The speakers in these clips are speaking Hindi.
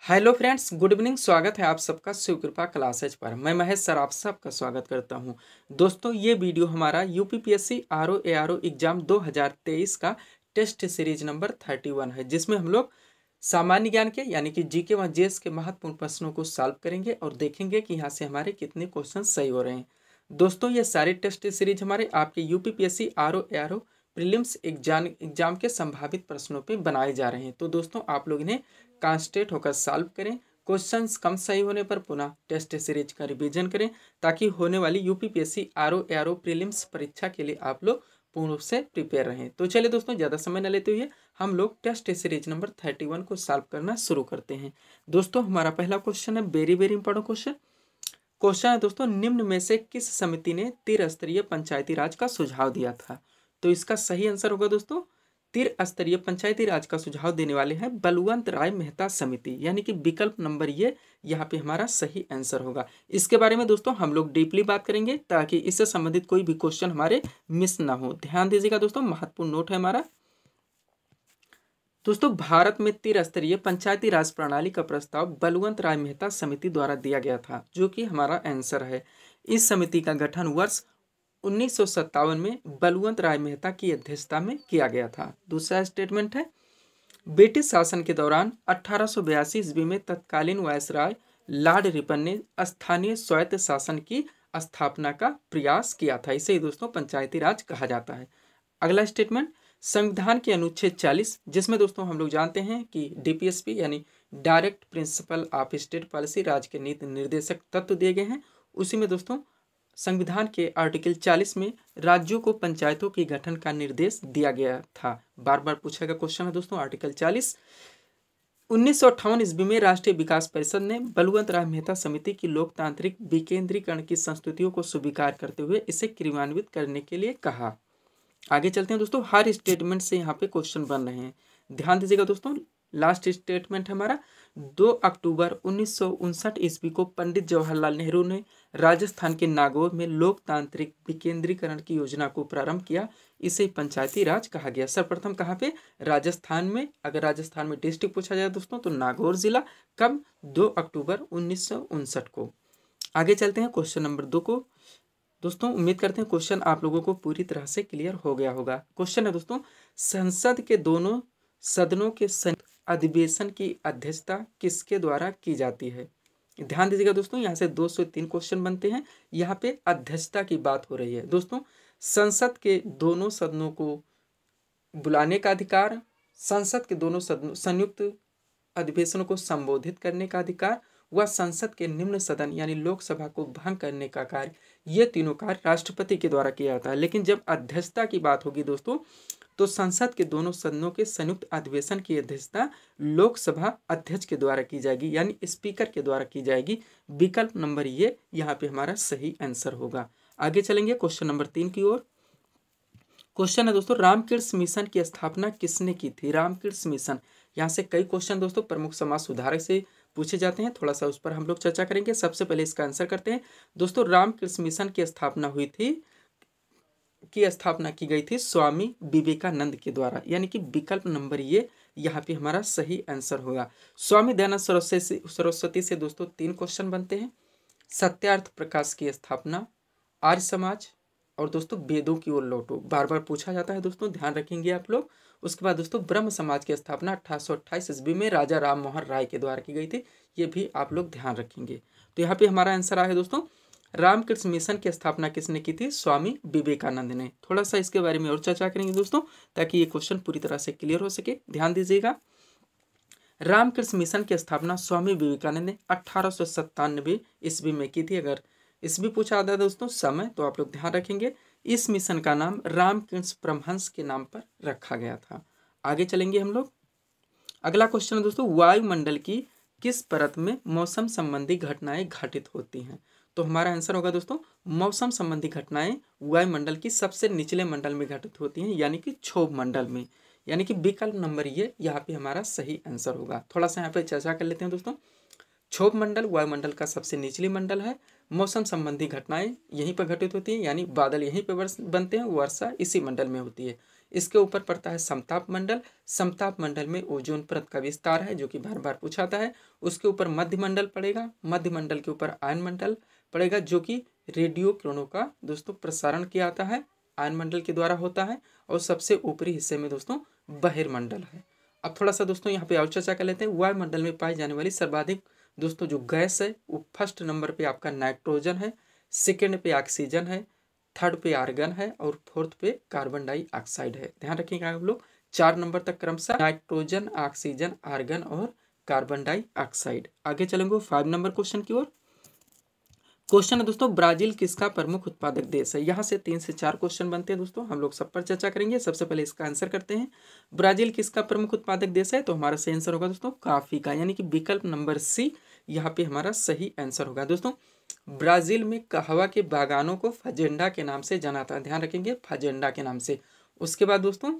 Hello friends, good evening. स्वागत है आप सबका शिव कृपा क्लासेज पर। मैं महेश सर आप सबका स्वागत करता हूं। दोस्तों, ये वीडियो हमारा यूपीपीएससी आरओ एआरओ एग्जाम 2023 का टेस्ट सीरीज नंबर 31 है, जिसमें हम लोग सामान्य ज्ञान के यानी कि जीके व जेएस के महत्वपूर्ण प्रश्नों को सॉल्व करेंगे और देखेंगे कि यहाँ से हमारे कितने क्वेश्चन सही हो रहे हैं। दोस्तों, ये सारे टेस्ट सीरीज हमारे आपके UPPSC RO ARO prelims exam के संभावित प्रश्नों पे बनाए जा रहे हैं। तो दोस्तों, आप लोग इन्हें कॉन्सेंट्रेट होकर सॉल्व करें। क्वेश्चंस कम सही होने पर पुनः टेस्ट सीरीज का रिवीजन करें, ताकि होने वाली यूपीपीएससी आरओ एआरओ प्रीलिम्स परीक्षा के लिए आप लोग पूर्ण रूप से प्रिपेयर रहें। तो चलिए दोस्तों, ज़्यादा समय न लेते हुए हम लोग टेस्ट सीरीज नंबर 31 को सॉल्व करना शुरू करते हैं। दोस्तों, हमारा पहला क्वेश्चन है वेरी वेरी इंपॉर्टेंट क्वेश्चन है दोस्तों, निम्न में से किस समिति ने त्रिस्तरीय पंचायती राज का सुझाव दिया था? तो इसका सही आंसर होगा दोस्तों, त्रिस्तरीय पंचायती राज का सुझाव देने वाले हैं बलवंत राय मेहता समिति, यानी कि विकल्प नंबर ये यहाँ पे हमारा सही आंसर होगा। इसके बारे में दोस्तों हम लोग डीपली बात करेंगे, ताकि इससे संबंधित कोई भी क्वेश्चन हमारे मिस ना हो। ध्यान दीजिएगा दोस्तों, महत्वपूर्ण नोट है हमारा। दोस्तों, भारत में त्रिस्तरीय पंचायती राज प्रणाली का प्रस्ताव बलवंत राय मेहता समिति द्वारा दिया गया था, जो कि हमारा आंसर है। इस समिति का गठन वर्ष 1957 में बलवंत राय मेहता की अध्यक्षता में किया गया था। दूसरा स्टेटमेंट है, ब्रिटिश शासन के दौरान 1882 ईस्वी में तत्कालीन वायसराय लॉर्ड रिपन ने स्थानीय स्वायत्त शासन की स्थापना का प्रयास किया था। इसे दोस्तों पंचायती राज कहा जाता है। अगला स्टेटमेंट, संविधान के अनुच्छेद 40, जिसमें दोस्तों हम लोग जानते हैं कि डीपीएसपी यानी direct principle of state policy राज्य के नीति निर्देशक तत्व दिए गए हैं। उसी में दोस्तों संविधान के आर्टिकल 40 में राज्यों को पंचायतों के गठन का निर्देश दिया गया था। बार बार पूछा गया क्वेश्चन है दोस्तों, आर्टिकल 40। 1958 ईस्वी में राष्ट्रीय विकास परिषद ने बलवंत राय मेहता समिति की लोकतांत्रिक विकेंद्रीकरण की संस्तुतियों को स्वीकार करते हुए इसे क्रियान्वित करने के लिए कहा। आगे चलते हैं दोस्तों, हर स्टेटमेंट से यहाँ पे क्वेश्चन बन रहे हैं। ध्यान दीजिएगा दोस्तों, लास्ट स्टेटमेंट हमारा 2 अक्टूबर 1959 ईस्वी को पंडित जवाहरलाल नेहरू ने राजस्थान के नागौर में लोकतांत्रिक विकेंद्रीकरण की योजना को प्रारंभ किया। इसे पंचायती राज कहा गया। सर्वप्रथम कहाँ पे? राजस्थान में। अगर राजस्थान में डिस्ट्रिक्ट पूछा जाए दोस्तों तो नागौर जिला। कब? 2 अक्टूबर 1959 को। आगे चलते हैं क्वेश्चन नंबर 2 को। दोस्तों, उम्मीद करते हैं क्वेश्चन आप लोगों को पूरी तरह से क्लियर हो गया होगा। क्वेश्चन है दोस्तों, संसद के दोनों सदनों के अधिवेशन की अध्यक्षता किसके द्वारा की जाती है? ध्यान दीजिएगा दोस्तों, यहाँ से 2 से 3 क्वेश्चन बनते हैं। यहाँ पे अध्यक्षता की बात हो रही है दोस्तों। संसद के दोनों सदनों को बुलाने का अधिकार, संसद के दोनों सदनों संयुक्त अधिवेशनों को संबोधित करने का अधिकार, वह संसद के निम्न सदन यानी लोकसभा को भंग करने का कार्य, ये तीनों कार्य राष्ट्रपति के द्वारा किया जाता है। लेकिन जब अध्यक्षता की बात होगी दोस्तों, तो संसद के दोनों सदनों के संयुक्त अधिवेशन की अध्यक्षता लोकसभा अध्यक्ष के द्वारा की जाएगी, यानी स्पीकर के द्वारा की जाएगी। विकल्प नंबर ये यहाँ पे हमारा सही आंसर होगा। आगे चलेंगे क्वेश्चन नंबर 3 की ओर। क्वेश्चन है दोस्तों, रामकृष्ण मिशन की स्थापना किसने की थी? रामकृष्ण मिशन, यहाँ से कई क्वेश्चन दोस्तों प्रमुख समाज सुधारक से पूछे जाते हैं, थोड़ा सा उस पर हम लोग चर्चा करेंगे। सबसे पहले इसका आंसर करते हैं दोस्तों। रामकृष्ण मिशन की स्थापना की गई थी स्वामी विवेकानंद के द्वारा, यानी कि विकल्प नंबर ये यहाँ पे हमारा सही आंसर होगा। स्वामी दयानंद सरस्वती से दोस्तों 3 क्वेश्चन बनते हैं। सत्यार्थ प्रकाश की स्थापना, आर्य समाज, और दोस्तों वेदों की ओर लौटो, बार बार पूछा जाता है दोस्तों, ध्यान रखेंगे आप लोग। उसके बाद दोस्तों ब्रह्म समाज की स्थापना 1828 ईस्वी में राजा राम मोहन राय के द्वारा की गई थी, ये भी आप लोग ध्यान रखेंगे। तो यहाँ पे हमारा आंसर आया है दोस्तों, रामकृष्ण मिशन की स्थापना किसने की थी? स्वामी विवेकानंद ने। थोड़ा सा इसके बारे में और चर्चा करेंगे दोस्तों, ताकि ये क्वेश्चन पूरी तरह से क्लियर हो सके। ध्यान दीजिएगा, रामकृष्ण मिशन की स्थापना स्वामी विवेकानंद ने 1897 ईस्वी में की थी। अगर ईस्वी पूछा जाता है दोस्तों समय, तो आप लोग ध्यान रखेंगे इस मिशन का नाम रामकृष्ण परमहंस के नाम पर रखा गया था। आगे चलेंगे हम लोग। अगला क्वेश्चन है दोस्तों, वायुमंडल की किस परत में मौसम संबंधी घटनाएं घटित होती हैं? तो हमारा आंसर होगा दोस्तों, मौसम संबंधी घटनाएं वायुमंडल की सबसे निचले मंडल में घटित होती हैं, यानी कि क्षोभ मंडल में, यानी कि विकल्प नंबर ये यहाँ पे हमारा सही आंसर होगा। थोड़ा सा यहाँ पे चर्चा कर लेते हैं दोस्तों। क्षोभ मंडल वायुमंडल का सबसे निचली मंडल है। मौसम संबंधी घटनाएं यहीं पर घटित होती हैं, यानी बादल यहीं पर बनते हैं, वर्षा इसी मंडल में होती है। इसके ऊपर पड़ता है समताप मंडल। समताप मंडल में ओजोन परत का विस्तार है जो कि बार बार पूछाता है। उसके ऊपर मध्य मंडल पड़ेगा, मध्य मंडल के ऊपर आयन मंडल पड़ेगा जो कि रेडियो किरणों का दोस्तों प्रसारण किया जाता है, आयन मंडल के द्वारा होता है। और सबसे ऊपरी हिस्से में दोस्तों बहिर्मंडल है। अब थोड़ा सा दोस्तों यहाँ पे और चर्चा कर लेते हैं। वायुमंडल में पाई जाने वाली सर्वाधिक दोस्तों जो गैस है वो फर्स्ट नंबर पे आपका नाइट्रोजन है, सेकंड पे ऑक्सीजन है, थर्ड पे आर्गन है और फोर्थ पे कार्बन डाइऑक्साइड है। ध्यान रखिएगा आप लोग, 4 नंबर तक क्रमशः नाइट्रोजन, ऑक्सीजन, आर्गन और कार्बन डाइऑक्साइड। आगे चलेंगे 5 नंबर क्वेश्चन की ओर। क्वेश्चन है दोस्तों, ब्राजील किसका प्रमुख उत्पादक देश है। यहाँ से 3 से 4 क्वेश्चन बनते हैं दोस्तों, हम लोग सब पर चर्चा करेंगे। सबसे पहले इसका आंसर करते हैं। ब्राजील किसका प्रमुख उत्पादक देश है, तो हमारा सही आंसर होगा दोस्तों कॉफी का, यानी कि विकल्प नंबर सी यहाँ पे हमारा सही आंसर होगा। दोस्तों ब्राजील में कहवा के बागानों को फजेंडा के नाम से जाना था, ध्यान रखेंगे फजेंडा के नाम से। उसके बाद दोस्तों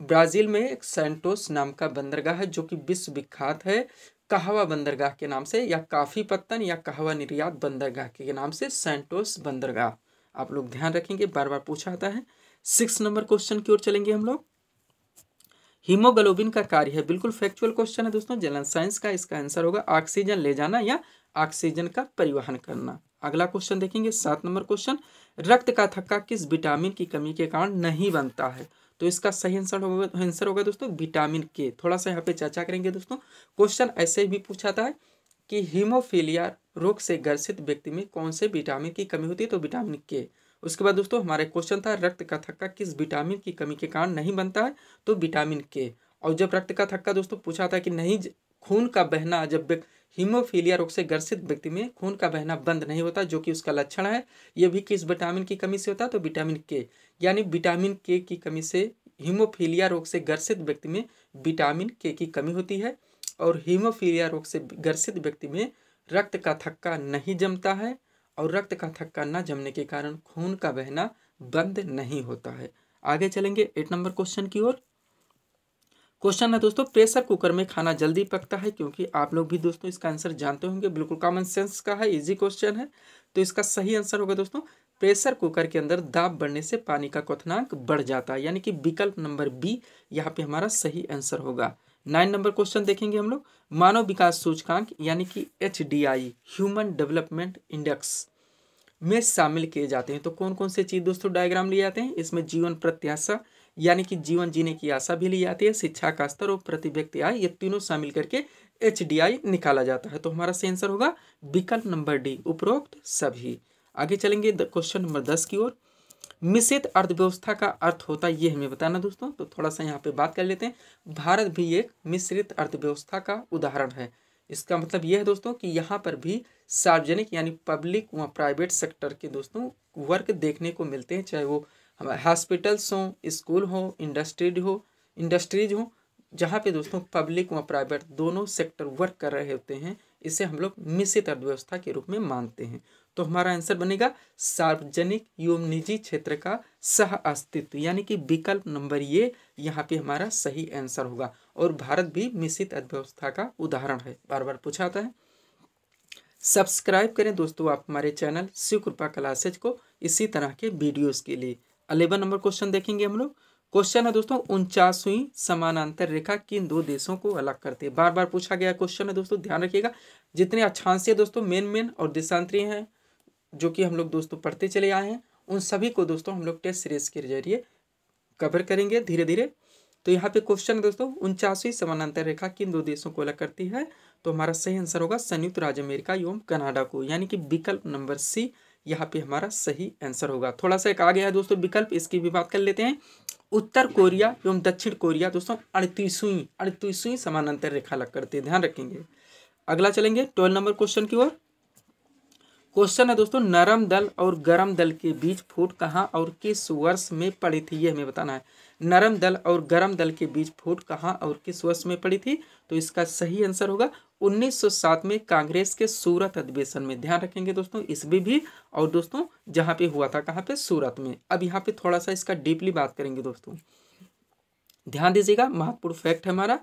ब्राजील में एक सैंटोस नाम का बंदरगाह है जो कि विश्व विख्यात है कहवा बंदरगाह के नाम से, या काफी पत्तन या कहवा निर्यात बंदरगाह के नाम से सैंटोस बंदरगाह। आप लोग ध्यान रखेंगे, बार बार पूछा आता है। 6 नंबर क्वेश्चन की ओर चलेंगे हम लोग। हीमोग्लोबिन का कार्य है, बिल्कुल फैक्चुअल क्वेश्चन है दोस्तों, जनरल साइंस का। इसका आंसर होगा ऑक्सीजन ले जाना या ऑक्सीजन का परिवहन करना। अगला क्वेश्चन देखेंगे 7 नंबर क्वेश्चन, रक्त का थक्का किस विटामिन की कमी के कारण नहीं बनता है, तो इसका सही आंसर होगा दोस्तों विटामिन के। थोड़ा सा यहाँ पे चर्चा करेंगे दोस्तों। क्वेश्चन ऐसे भी पूछाता है कि हीमोफीलिया रोग से ग्रसित व्यक्ति में कौन से विटामिन की कमी होती है, तो विटामिन के। उसके बाद दोस्तों हमारा क्वेश्चन था रक्त का थक्का किस विटामिन की कमी के कारण नहीं बनता है, तो विटामिन के। और जब रक्त का थक्का दोस्तों पूछा था कि नहीं खून का बहना, जब हीमोफीलिया रोग से ग्रसित व्यक्ति में खून का बहना बंद नहीं होता जो कि उसका लक्षण है, ये भी किस विटामिन की कमी से होता है, तो विटामिन के। यानी विटामिन के की कमी से हीमोफीलिया रोग से ग्रसित व्यक्ति में विटामिन के की कमी होती है। और हीमोफीलिया रोग से ग्रसित व्यक्ति में रक्त का थक्का नहीं जमता है, और रक्त का थक्का न जमने के कारण खून का बहना बंद नहीं होता है। आगे चलेंगे 8 नंबर क्वेश्चन की ओर। क्वेश्चन है दोस्तों, प्रेशर कुकर में खाना जल्दी पकता है, क्योंकि आप लोग भी दोस्तों इसका आंसर जानते होंगे, बिल्कुल कॉमन सेंस का है, इजी क्वेश्चन है। तो इसका सही आंसर होगा दोस्तों प्रेशर कुकर के अंदर दाब बढ़ने से पानी का क्वथनांक बढ़ जाता है, यानी कि विकल्प नंबर बी यहाँ पे हमारा सही आंसर होगा। 9 नंबर क्वेश्चन देखेंगे हम लोग, मानव विकास सूचकांक यानी कि HDI ह्यूमन डेवलपमेंट इंडेक्स में शामिल किए जाते हैं, तो कौन कौन से चीज दोस्तों डायग्राम लिए जाते हैं। इसमें जीवन प्रत्याशा यानी कि जीवन जीने की आशा भी ली जाती है, शिक्षा का स्तर और प्रति व्यक्ति आय, ये तीनों शामिल करके HDI निकाला जाता है। तो हमारा सही आंसर होगा विकल्प नंबर डी उपरोक्त सभी। आगे चलेंगे क्वेश्चन नंबर 10 की ओर। मिश्रित अर्थव्यवस्था का अर्थ होता है ये हमें बताना दोस्तों, तो थोड़ा सा यहाँ पे बात कर लेते हैं। भारत भी एक मिश्रित अर्थव्यवस्था का उदाहरण है। इसका मतलब यह है दोस्तों कि यहाँ पर भी सार्वजनिक यानी पब्लिक व प्राइवेट सेक्टर के दोस्तों वर्क देखने को मिलते हैं, चाहे वो हमारे हॉस्पिटल्स हों, स्कूल हो, इंडस्ट्रीज हो, जहाँ पे दोस्तों पब्लिक व प्राइवेट दोनों सेक्टर वर्क कर रहे होते हैं, इसे हम लोग मिश्रित अर्थव्यवस्था के रूप में मानते हैं। तो हमारा आंसर बनेगा सार्वजनिक एवं निजी क्षेत्र का सह अस्तित्व, यानी कि विकल्प नंबर ये यहाँ पे हमारा सही आंसर होगा। और भारत भी मिश्रित अर्थव्यवस्था का उदाहरण है, बार बार पूछा जाता है। सब्सक्राइब करें दोस्तों आप हमारे चैनल शिव कृपा क्लासेज को इसी तरह के वीडियोस के लिए। 11 नंबर क्वेश्चन देखेंगे हम लोग। क्वेश्चन है दोस्तों 49वीं समानांतर रेखा किन 2 देशों को अलग करती है, बार बार पूछा गया क्वेश्चन है दोस्तों, ध्यान रखिएगा। जितने अक्षांशीय दोस्तों मेन और देशांतरीय हैं जो कि हम लोग दोस्तों पढ़ते चले आए हैं, उन सभी को दोस्तों हम लोग टेस्ट सीरीज के जरिए कवर करेंगे धीरे धीरे। तो यहाँ पे क्वेश्चन दोस्तों 49वीं समानांतर रेखा किन 2 देशों को अलग करती है, तो हमारा सही आंसर होगा संयुक्त राज्य अमेरिका एवं कनाडा को, यानी कि विकल्प नंबर सी यहाँ पे हमारा सही आंसर होगा। थोड़ा सा एक आ गया है दोस्तों विकल्प, इसकी भी बात कर लेते हैं। उत्तर कोरिया एवं दक्षिण कोरिया दोस्तों 38वीं समानांतर रेखा अलग करती है, ध्यान रखेंगे। अगला चलेंगे 12 नंबर क्वेश्चन की ओर। क्वेश्चन है दोस्तों नरम दल और गरम दल के बीच फूट कहाँ और किस वर्ष में पड़ी थी, ये हमें बताना है। नरम दल और गरम दल के बीच फूट कहाँ और किस वर्ष में पड़ी थी, तो इसका सही आंसर होगा 1907 में कांग्रेस के सूरत अधिवेशन में, ध्यान रखेंगे दोस्तों इसमें भी। और दोस्तों जहाँ पे हुआ था कहाँ पे, सूरत में। अब यहाँ पे थोड़ा सा इसका डीपली बात करेंगे दोस्तों, ध्यान दीजिएगा, महत्वपूर्ण फैक्ट है हमारा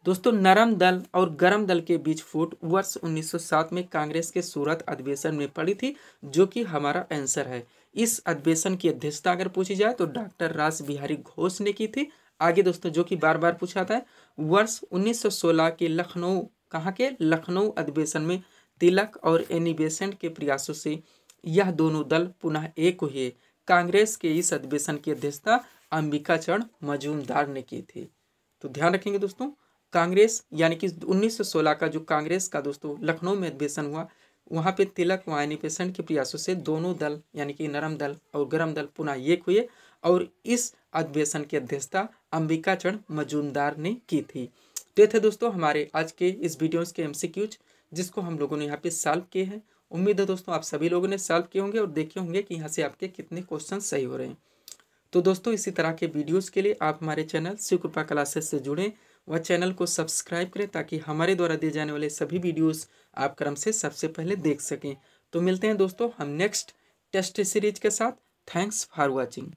दोस्तों। नरम दल और गरम दल के बीच फूट वर्ष 1907 में कांग्रेस के सूरत अधिवेशन में पड़ी थी, जो कि हमारा आंसर है। इस अधिवेशन की अध्यक्षता अगर पूछी जाए तो डॉक्टर रास बिहारी घोष ने की थी। आगे दोस्तों जो कि बार बार पूछा था, वर्ष 1916 के लखनऊ, कहाँ के लखनऊ अधिवेशन में तिलक और एनी बेसेंट के प्रयासों से यह दोनों दल पुनः एक हुए। कांग्रेस के इस अधिवेशन की अध्यक्षता अंबिकाचरण मजूमदार ने की थी। तो ध्यान रखेंगे दोस्तों, कांग्रेस यानी कि 1916 का जो कांग्रेस का दोस्तों लखनऊ में अधिवेशन हुआ, वहाँ पे तिलक व एनी बेसेंट के प्रयासों से दोनों दल यानी कि नरम दल और गरम दल पुनः एक हुए और इस अधिवेशन की अध्यक्षता अंबिकाचरण मजूमदार ने की थी। तो ये थे दोस्तों हमारे आज के इस वीडियोस के MCQs, जिसको हम लोगों ने यहाँ पे सॉल्व किए हैं। उम्मीद है दोस्तों आप सभी लोगों ने सॉल्व किए होंगे और देखे होंगे कि यहाँ से आपके कितने क्वेश्चन सही हो रहे हैं। तो दोस्तों इसी तरह के वीडियोस के लिए आप हमारे चैनल शिव कृपा क्लासेस से जुड़ें व चैनल को सब्सक्राइब करें ताकि हमारे द्वारा दिए जाने वाले सभी वीडियोस आप क्रम से सबसे पहले देख सकें। तो मिलते हैं दोस्तों हम नेक्स्ट टेस्ट सीरीज के साथ। Thanks for watching.